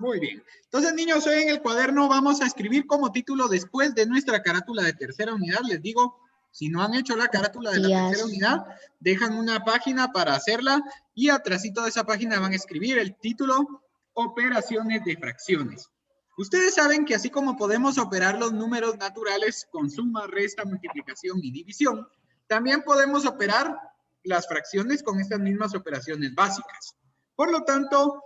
Muy bien. Entonces, niños, hoy en el cuaderno vamos a escribir como título después de nuestra carátula de tercera unidad. Les digo, si no han hecho la carátula de la tercera unidad, dejan una página para hacerla y atrásito de esa página van a escribir el título Operaciones de fracciones. Ustedes saben que así como podemos operar los números naturales con suma, resta, multiplicación y división, también podemos operar las fracciones con estas mismas operaciones básicas. Por lo tanto,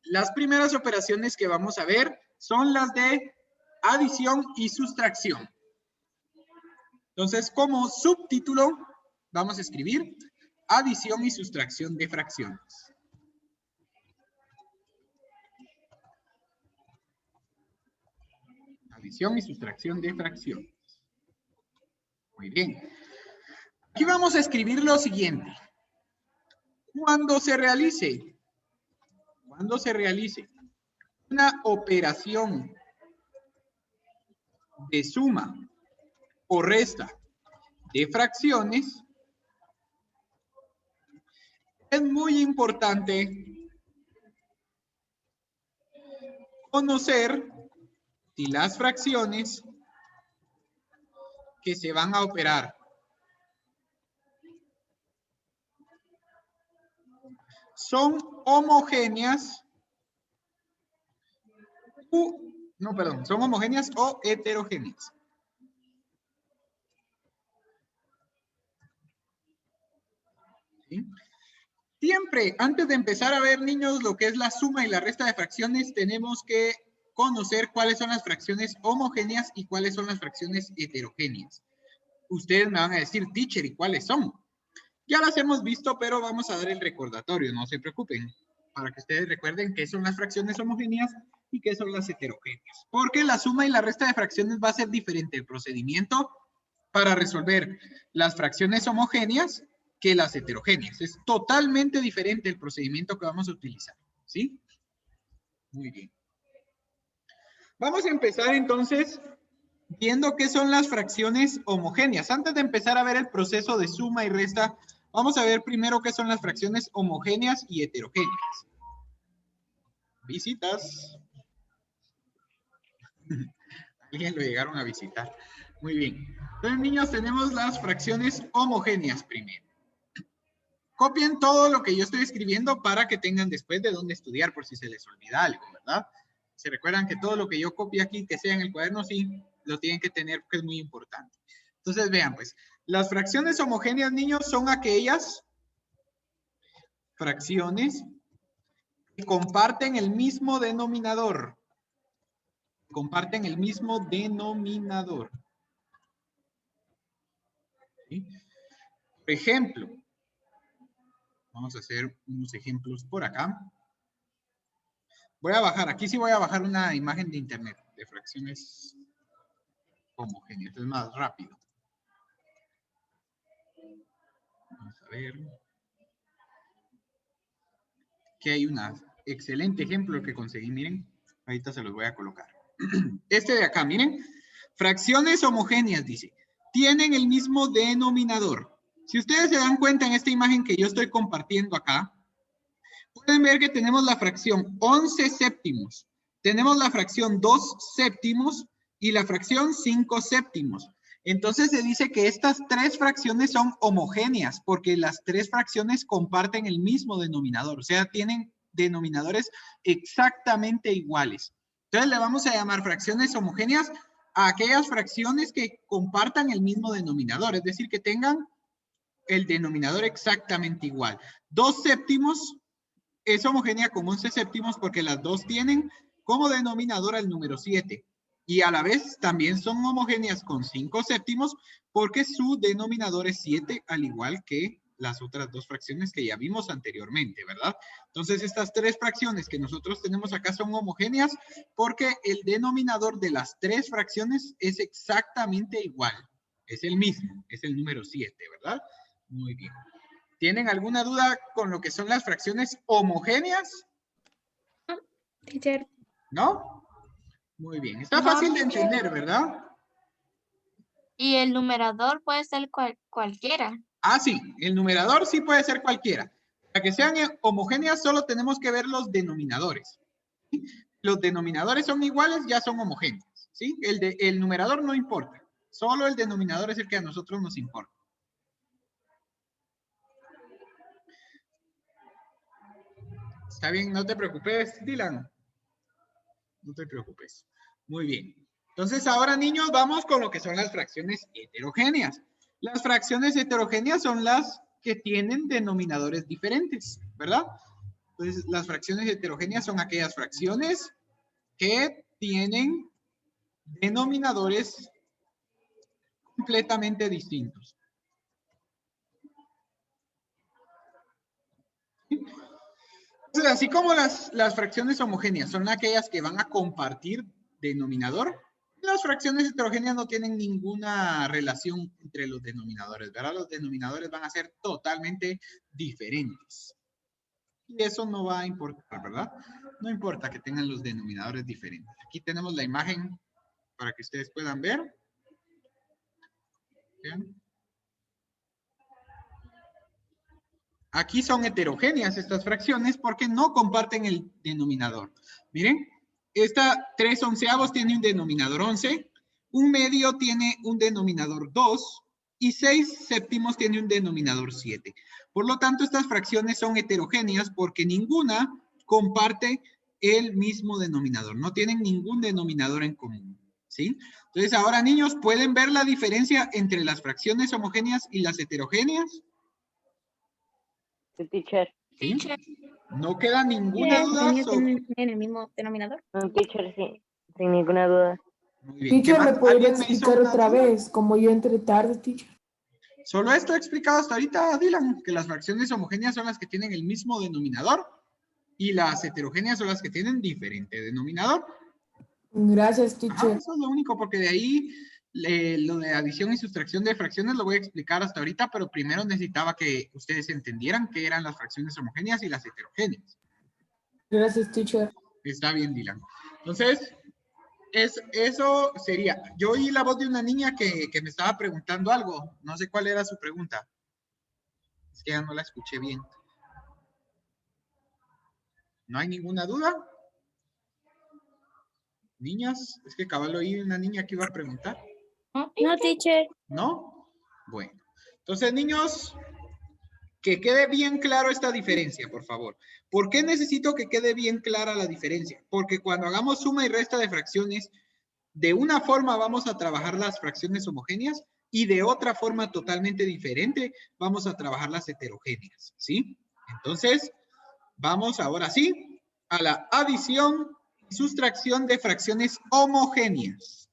las primeras operaciones que vamos a ver son las de adición y sustracción. Entonces, como subtítulo, vamos a escribir adición y sustracción de fracciones. Adición y sustracción de fracciones. Muy bien. Aquí vamos a escribir lo siguiente. Cuando se realice una operación de suma o resta de fracciones, es muy importante conocer si las fracciones que se van a operar son homogéneas son homogéneas o heterogéneas. ¿Sí? Siempre, antes de empezar a ver, niños, lo que es la suma y la resta de fracciones, tenemos que conocer cuáles son las fracciones homogéneas y cuáles son las fracciones heterogéneas. Ustedes me van a decir, teacher, ¿y cuáles son? Ya las hemos visto, pero vamos a dar el recordatorio, no se preocupen, para que ustedes recuerden qué son las fracciones homogéneas y qué son las heterogéneas. Porque la suma y la resta de fracciones va a ser diferente el procedimiento para resolver las fracciones homogéneas que las heterogéneas. Es totalmente diferente el procedimiento que vamos a utilizar, ¿sí? Muy bien. Vamos a empezar entonces viendo qué son las fracciones homogéneas. Antes de empezar a ver el proceso de suma y resta, vamos a ver primero qué son las fracciones homogéneas y heterogéneas. Visitas. Alguien lo llegaron a visitar. Muy bien. Entonces, niños, tenemos las fracciones homogéneas primero. Copien todo lo que yo estoy escribiendo para que tengan después de dónde estudiar por si se les olvida algo, ¿verdad? Se recuerdan que todo lo que yo copie aquí, que sea en el cuaderno, sí, lo tienen que tener porque es muy importante. Entonces, vean, pues, las fracciones homogéneas, niños, son aquellas fracciones que comparten el mismo denominador. Comparten el mismo denominador. ¿Sí? Por ejemplo, vamos a hacer unos ejemplos por acá. Voy a bajar, aquí sí voy a bajar una imagen de internet de fracciones homogéneas, es más rápido. Vamos a ver. Aquí hay un excelente ejemplo que conseguí, miren. Ahorita se los voy a colocar. Este de acá, miren. Fracciones homogéneas, dice. Tienen el mismo denominador. Si ustedes se dan cuenta en esta imagen que yo estoy compartiendo acá, pueden ver que tenemos la fracción 11 séptimos. Tenemos la fracción 2 séptimos y la fracción 5 séptimos. Entonces se dice que estas tres fracciones son homogéneas porque las tres fracciones comparten el mismo denominador. O sea, tienen denominadores exactamente iguales. Entonces le vamos a llamar fracciones homogéneas a aquellas fracciones que compartan el mismo denominador. Es decir, que tengan el denominador exactamente igual. 2 séptimos es homogénea con 11 séptimos porque las dos tienen como denominador el número 7. Y a la vez también son homogéneas con 5 séptimos porque su denominador es 7, al igual que las otras dos fracciones que ya vimos anteriormente, ¿verdad? Entonces estas tres fracciones que nosotros tenemos acá son homogéneas porque el denominador de las tres fracciones es exactamente igual. Es el mismo, es el número 7, ¿verdad? Muy bien. ¿Tienen alguna duda con lo que son las fracciones homogéneas? Teacher. ¿No? Muy bien. Está fácil de entender, ¿verdad? Y el numerador puede ser cualquiera. Ah, sí. El numerador sí puede ser cualquiera. Para que sean homogéneas solo tenemos que ver los denominadores. los denominadores son iguales, ya son homogéneos, ¿sí? El numerador no importa. Solo el denominador es el que a nosotros nos importa. Está bien, no te preocupes, Dylan. No te preocupes. Muy bien. Entonces, ahora, niños, vamos con lo que son las fracciones heterogéneas. Las fracciones heterogéneas son las que tienen denominadores diferentes, ¿verdad? Entonces, las fracciones heterogéneas son aquellas fracciones que tienen denominadores completamente distintos. Entonces, así como las fracciones homogéneas son aquellas que van a compartir denominador, las fracciones heterogéneas no tienen ninguna relación entre los denominadores, ¿verdad? Los denominadores van a ser totalmente diferentes. Y eso no va a importar, ¿verdad? No importa que tengan los denominadores diferentes. Aquí tenemos la imagen para que ustedes puedan ver. ¿Bien? Aquí son heterogéneas estas fracciones porque no comparten el denominador. Miren, esta 3/11 tiene un denominador 11, un medio tiene un denominador 2 y 6/7 tiene un denominador 7. Por lo tanto, estas fracciones son heterogéneas porque ninguna comparte el mismo denominador. No tienen ningún denominador en común, ¿sí? Entonces, ahora, niños, ¿pueden ver la diferencia entre las fracciones homogéneas y las heterogéneas? Sí, teacher. ¿Sí? Teacher. No queda ninguna duda sobre... ¿Tienen el mismo denominador? No, teacher, sí, sin ninguna duda. Muy bien. ¿Qué Teacher, ¿me más? podría ¿Alguien me hizo explicar una otra duda? vez? Como yo entré tarde, teacher. Solo esto he explicado hasta ahorita, Dylan, que las fracciones homogéneas son las que tienen el mismo denominador y las heterogéneas son las que tienen diferente denominador. Gracias, Ajá, teacher. eso es lo único, porque de ahí lo de adición y sustracción de fracciones lo voy a explicar hasta ahorita, pero primero necesitaba que ustedes entendieran qué eran las fracciones homogéneas y las heterogéneas. Gracias, teacher. Está bien, Dylan. Entonces, eso sería. Yo oí la voz de una niña que me estaba preguntando algo. No sé cuál era su pregunta. Es que ya no la escuché bien. ¿No hay ninguna duda? Niñas, es que cabal oí una niña que iba a preguntar. No, teacher. ¿No? Bueno. Entonces, niños, que quede bien claro esta diferencia, por favor. ¿Por qué necesito que quede bien clara la diferencia? Porque cuando hagamos suma y resta de fracciones, de una forma vamos a trabajar las fracciones homogéneas y de otra forma totalmente diferente vamos a trabajar las heterogéneas, ¿sí? Entonces, vamos ahora sí a la adición y sustracción de fracciones homogéneas.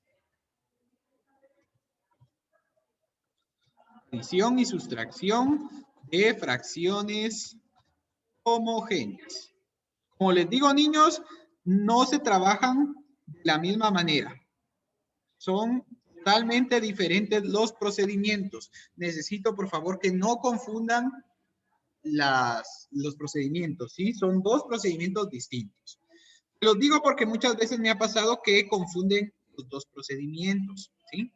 Adición y sustracción de fracciones homogéneas. Como les digo, niños, no se trabajan de la misma manera. Son totalmente diferentes los procedimientos. Necesito, por favor, que no confundan los procedimientos, ¿sí? Son dos procedimientos distintos. Los digo porque muchas veces me ha pasado que confunden los dos procedimientos, ¿sí?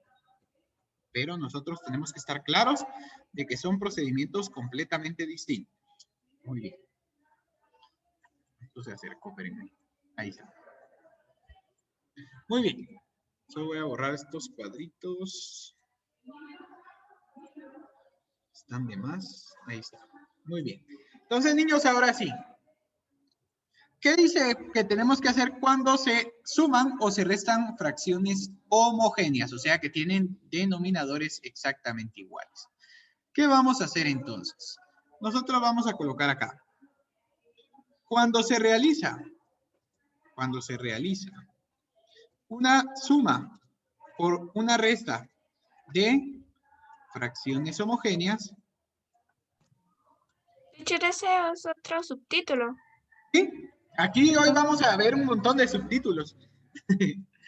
Pero nosotros tenemos que estar claros de que son procedimientos completamente distintos. Muy bien. Esto se acercó, espérenme. Ahí está. Muy bien. Solo voy a borrar estos cuadritos. Están de más. Ahí está. Muy bien. Entonces, niños, ahora sí. ¿Qué dice que tenemos que hacer cuando se suman o se restan fracciones homogéneas? O sea, que tienen denominadores exactamente iguales. ¿Qué vamos a hacer entonces? Nosotros vamos a colocar acá. Cuando se realiza una suma por una resta de fracciones homogéneas. Teacher, ese es otro subtítulo. ¿Sí? Aquí hoy vamos a ver un montón de subtítulos.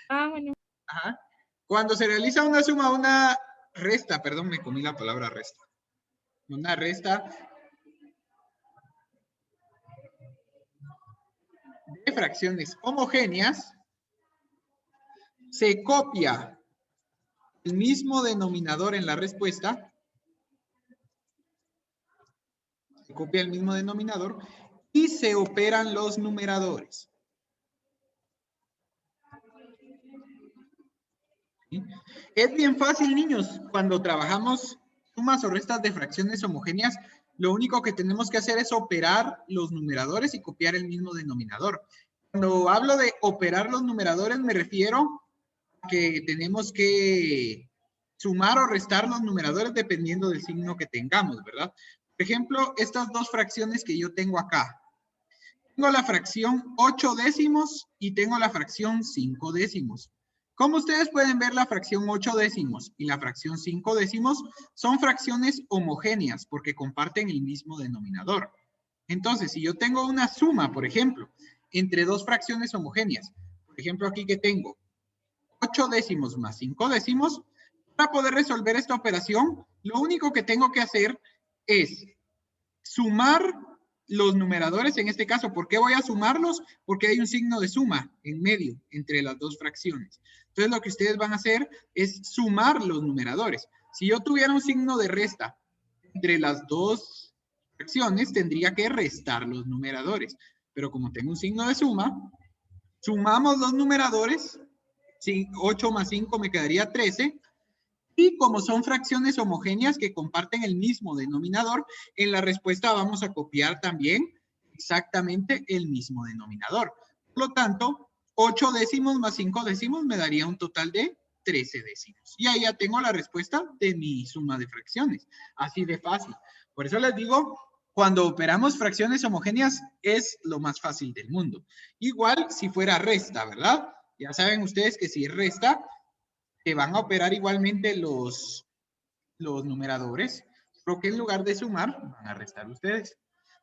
Ah, bueno. Ajá. Cuando se realiza una suma, una resta, perdón, me comí la palabra resta. Una resta de fracciones homogéneas, se copia el mismo denominador en la respuesta. Se copia el mismo denominador y se operan los numeradores. ¿Sí? Es bien fácil, niños, cuando trabajamos sumas o restas de fracciones homogéneas, lo único que tenemos que hacer es operar los numeradores y copiar el mismo denominador. Cuando hablo de operar los numeradores, me refiero a que tenemos que sumar o restar los numeradores dependiendo del signo que tengamos, ¿verdad? Por ejemplo, estas dos fracciones que yo tengo acá. Tengo la fracción 8 décimos y tengo la fracción 5 décimos. Como ustedes pueden ver, la fracción 8 décimos y la fracción 5 décimos son fracciones homogéneas porque comparten el mismo denominador. Entonces, si yo tengo una suma, por ejemplo, entre dos fracciones homogéneas, por ejemplo, aquí que tengo 8 décimos más 5 décimos, para poder resolver esta operación, lo único que tengo que hacer es sumar los numeradores. En este caso, ¿por qué voy a sumarlos? Porque hay un signo de suma en medio entre las dos fracciones. Entonces, lo que ustedes van a hacer es sumar los numeradores. Si yo tuviera un signo de resta entre las dos fracciones, tendría que restar los numeradores. Pero como tengo un signo de suma, sumamos los numeradores. 8 más 5 me quedaría 13. Y como son fracciones homogéneas que comparten el mismo denominador, en la respuesta vamos a copiar también exactamente el mismo denominador. Por lo tanto, 8 décimos más 5 décimos me daría un total de 13 décimos. Y ahí ya tengo la respuesta de mi suma de fracciones. Así de fácil. Por eso les digo, cuando operamos fracciones homogéneas es lo más fácil del mundo. Igual si fuera resta, ¿verdad? Ya saben ustedes que si es resta, que van a operar igualmente los numeradores, pero que en lugar de sumar, van a restar ustedes.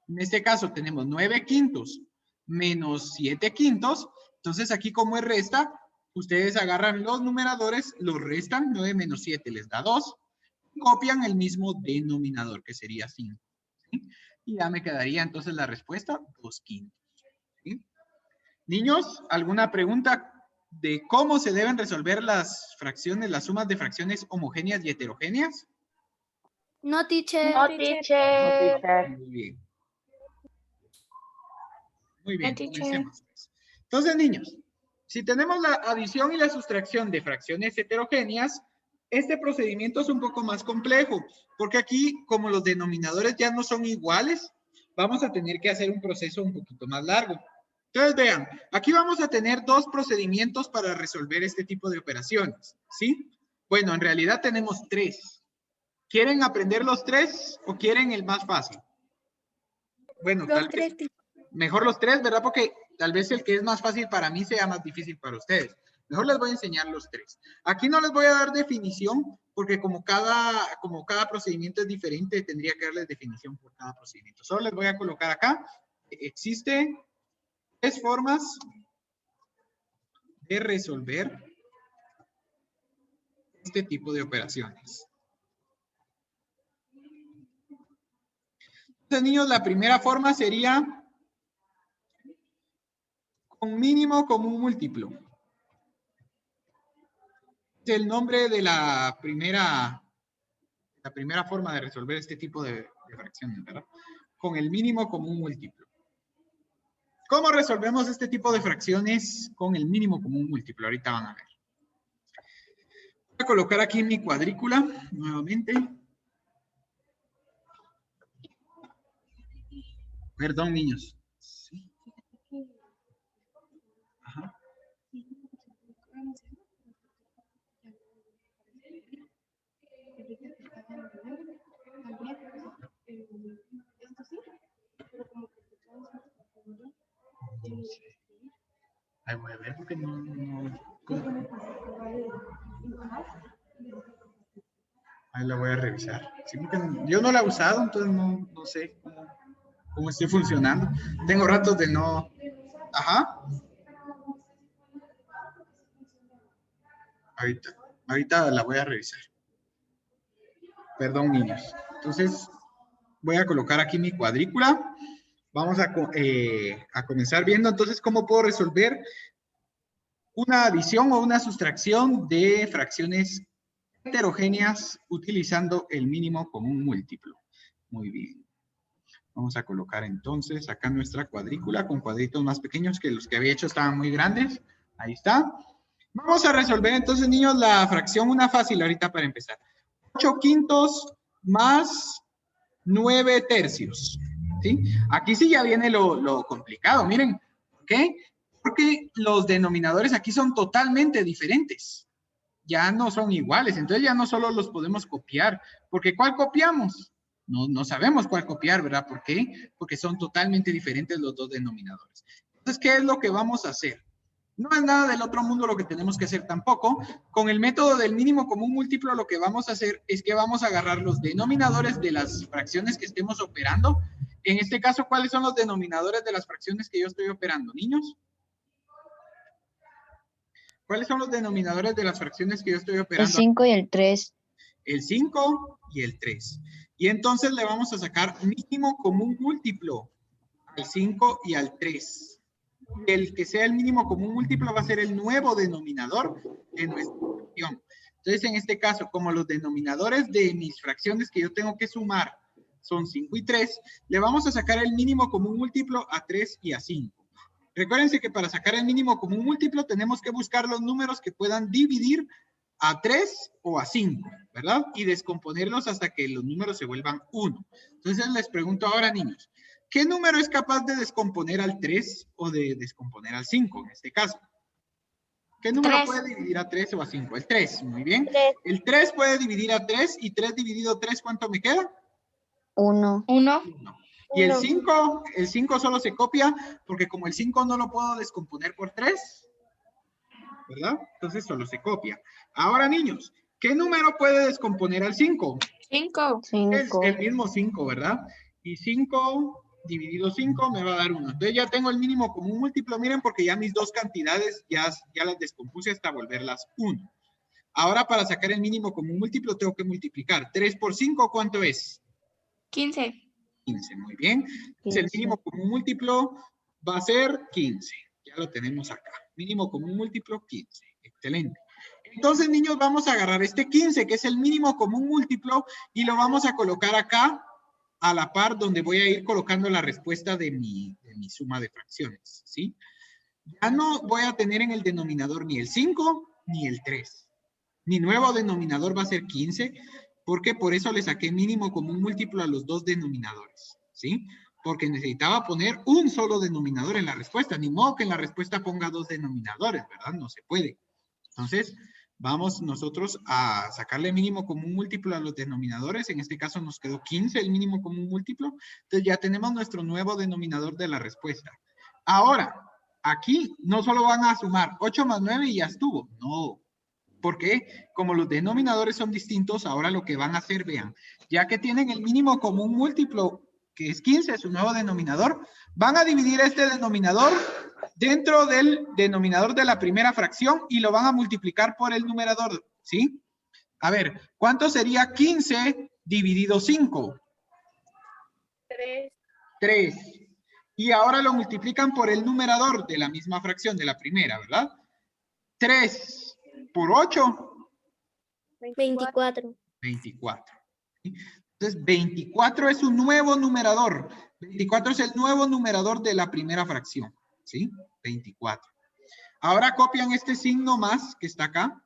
En este caso tenemos 9 quintos menos 7 quintos. Entonces aquí como es resta, ustedes agarran los numeradores, los restan, 9 menos 7 les da 2, y copian el mismo denominador, que sería 5. ¿Sí? Y ya me quedaría entonces la respuesta, 2 quintos. ¿Sí? Niños, ¿alguna pregunta de cómo se deben resolver las fracciones, las sumas de fracciones homogéneas y heterogéneas? No, teacher. No, No, teacher. teacher. Muy bien. Muy bien, teacher. comencemos. Entonces, niños, si tenemos la adición y la sustracción de fracciones heterogéneas, este procedimiento es un poco más complejo, porque aquí, como los denominadores ya no son iguales, vamos a tener que hacer un proceso un poquito más largo. Entonces, vean, aquí vamos a tener dos procedimientos para resolver este tipo de operaciones, ¿sí? Bueno, en realidad tenemos 3. ¿Quieren aprender los 3 o quieren el más fácil? Bueno, tal vez mejor los 3, ¿verdad? Porque tal vez el que es más fácil para mí sea más difícil para ustedes. Mejor les voy a enseñar los 3. Aquí no les voy a dar definición, porque como cada procedimiento es diferente, tendría que darles definición por cada procedimiento. Solo les voy a colocar acá. Existen 3 formas de resolver este tipo de operaciones. Entonces, niños, la primera forma sería con mínimo común múltiplo. Es el nombre de la primera forma de resolver este tipo de fracciones, ¿verdad? Con el mínimo común múltiplo. ¿Cómo resolvemos este tipo de fracciones con el mínimo común múltiplo? Ahorita van a ver. Voy a colocar aquí mi cuadrícula nuevamente. Perdón, niños. Ajá. Ahí voy a ver porque no. Ahí la voy a revisar. Sí, porque yo no la he usado, entonces no sé cómo esté funcionando. Tengo ratos de no. Ajá. Ahorita la voy a revisar. Perdón, niños. Entonces, voy a colocar aquí mi cuadrícula. Vamos a comenzar viendo entonces cómo puedo resolver una adición o una sustracción de fracciones heterogéneas utilizando el mínimo común múltiplo. Muy bien. Vamos a colocar entonces acá nuestra cuadrícula con cuadritos más pequeños que los que había hecho estaban muy grandes. Ahí está. Vamos a resolver entonces, niños, la fracción, una fácil ahorita para empezar. 8 quintos más 9 tercios. ¿Sí? Aquí sí ya viene lo complicado, miren. ¿Por qué? Porque los denominadores aquí son totalmente diferentes. Ya no son iguales, entonces ya no solo los podemos copiar. Porque ¿cuál copiamos? No sabemos cuál copiar, ¿verdad? ¿Por qué? Porque son totalmente diferentes los dos denominadores. Entonces, ¿qué es lo que vamos a hacer? No es nada del otro mundo lo que tenemos que hacer tampoco. Con el método del mínimo común múltiplo, lo que vamos a hacer es que vamos a agarrar los denominadores de las fracciones que estemos operando. En este caso, ¿cuáles son los denominadores de las fracciones que yo estoy operando, niños? ¿Cuáles son los denominadores de las fracciones que yo estoy El operando? 5 y el 3. El 5 y el 3. Y entonces le vamos a sacar mínimo común múltiplo al 5 y al 3. El que sea el mínimo común múltiplo va a ser el nuevo denominador de nuestra fracción. Entonces, en este caso, como los denominadores de mis fracciones que yo tengo que sumar son 5 y 3, le vamos a sacar el mínimo común múltiplo a 3 y a 5. Recuérdense que para sacar el mínimo común múltiplo tenemos que buscar los números que puedan dividir a 3 o a 5, ¿verdad? Y descomponerlos hasta que los números se vuelvan 1. Entonces, les pregunto ahora, niños, ¿qué número es capaz de descomponer al 3 o de descomponer al 5 en este caso? ¿Qué número 3. puede dividir a 3 o a 5? El 3, muy bien. 3. El 3 puede dividir a 3 y 3 dividido 3, ¿cuánto me queda? 1. 1. 1. Y el 5 solo se copia porque como el 5 no lo puedo descomponer por 3, ¿verdad? Entonces solo se copia. Ahora, niños, ¿qué número puede descomponer al 5? 5. Es el mismo 5, ¿verdad? Y 5 dividido 5 me va a dar 1. Entonces ya tengo el mínimo común múltiplo, miren, porque ya mis dos cantidades ya las descompuse hasta volverlas 1. Ahora para sacar el mínimo común múltiplo tengo que multiplicar. 3 por 5, ¿cuánto es? 15. 15, muy bien. Entonces el mínimo común múltiplo va a ser 15. Ya lo tenemos acá. Mínimo común múltiplo 15. Excelente. Entonces, niños, vamos a agarrar este 15, que es el mínimo común múltiplo, y lo vamos a colocar acá a la par donde voy a ir colocando la respuesta de mi suma de fracciones, ¿sí? Ya no voy a tener en el denominador ni el 5 ni el 3. Mi nuevo denominador va a ser 15, porque por eso le saqué mínimo común múltiplo a los dos denominadores, ¿sí? Porque necesitaba poner un solo denominador en la respuesta. Ni modo que en la respuesta ponga dos denominadores, ¿verdad? No se puede. Entonces, vamos nosotros a sacarle mínimo común múltiplo a los denominadores. En este caso nos quedó 15 el mínimo común múltiplo. Entonces ya tenemos nuestro nuevo denominador de la respuesta. Ahora, aquí no solo van a sumar 8 más 9 y ya estuvo. No. Porque como los denominadores son distintos, ahora lo que van a hacer, vean, ya que tienen el mínimo común múltiplo, que es 15, su nuevo denominador, van a dividir este denominador dentro del denominador de la primera fracción y lo van a multiplicar por el numerador, ¿sí? A ver, ¿cuánto sería 15 dividido 5? 3. 3. Y ahora lo multiplican por el numerador de la misma fracción de la primera, ¿verdad? 3 por 8. 24. 24. ¿Sí? Entonces, 24 es un nuevo numerador. 24 es el nuevo numerador de la primera fracción. ¿Sí? 24. Ahora copian este signo más que está acá.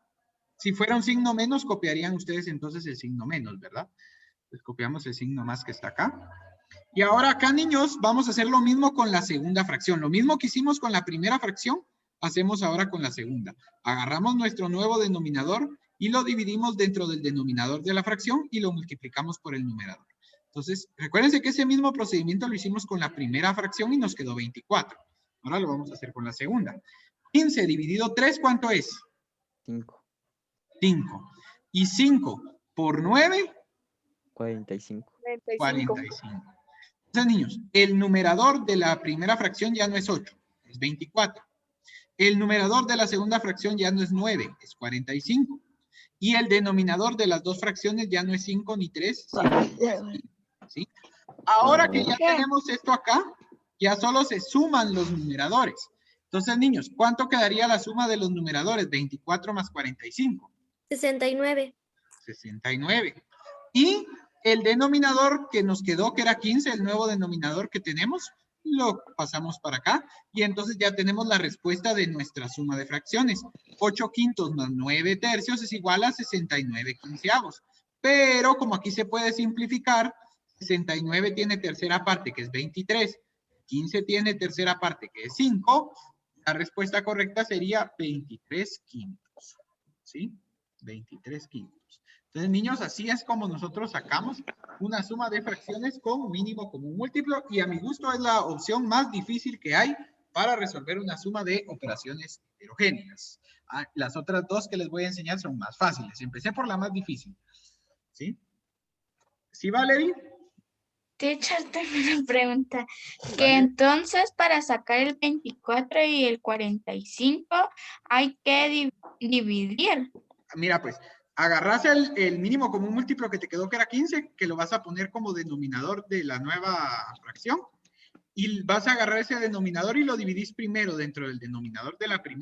Si fuera un signo menos, copiarían ustedes entonces el signo menos, ¿verdad? Pues copiamos el signo más que está acá. Y ahora acá, niños, vamos a hacer lo mismo con la segunda fracción. Lo mismo que hicimos con la primera fracción, hacemos ahora con la segunda. Agarramos nuestro nuevo denominador y lo dividimos dentro del denominador de la fracción y lo multiplicamos por el numerador. Entonces, recuérdense que ese mismo procedimiento lo hicimos con la primera fracción y nos quedó 24. Ahora lo vamos a hacer con la segunda. 15 dividido 3, ¿cuánto es? 5. 5. Y 5 por 9, 45. 45. Entonces, niños, el numerador de la primera fracción ya no es 8, es 24. El numerador de la segunda fracción ya no es 9, es 45. Y el denominador de las dos fracciones ya no es 5 ni 3, sino 5, ¿sí? Ahora que ya tenemos esto acá, ya solo se suman los numeradores. Entonces, niños, ¿cuánto quedaría la suma de los numeradores? 24 más 45. 69. 69. Y el denominador que nos quedó, que era 15, el nuevo denominador que tenemos, lo pasamos para acá y entonces ya tenemos la respuesta de nuestra suma de fracciones. 8 quintos más 9 tercios es igual a 69 quinceavos. Pero como aquí se puede simplificar, 69 tiene tercera parte que es 23, 15 tiene tercera parte que es 5, la respuesta correcta sería 23 quintos. ¿Sí? 23 quintos. Entonces, niños, así es como nosotros sacamos una suma de fracciones con mínimo común múltiplo y a mi gusto es la opción más difícil que hay para resolver una suma de operaciones heterogéneas. Las otras dos que les voy a enseñar son más fáciles. Empecé por la más difícil. ¿Sí? ¿Sí, Valerie? Teacher, tengo una pregunta. Que Vale. entonces para sacar el 24 y el 45 hay que dividir. Mira, pues, agarras el mínimo común múltiplo que te quedó que era 15, que lo vas a poner como denominador de la nueva fracción, y vas a agarrar ese denominador y lo dividís primero dentro del denominador de la primera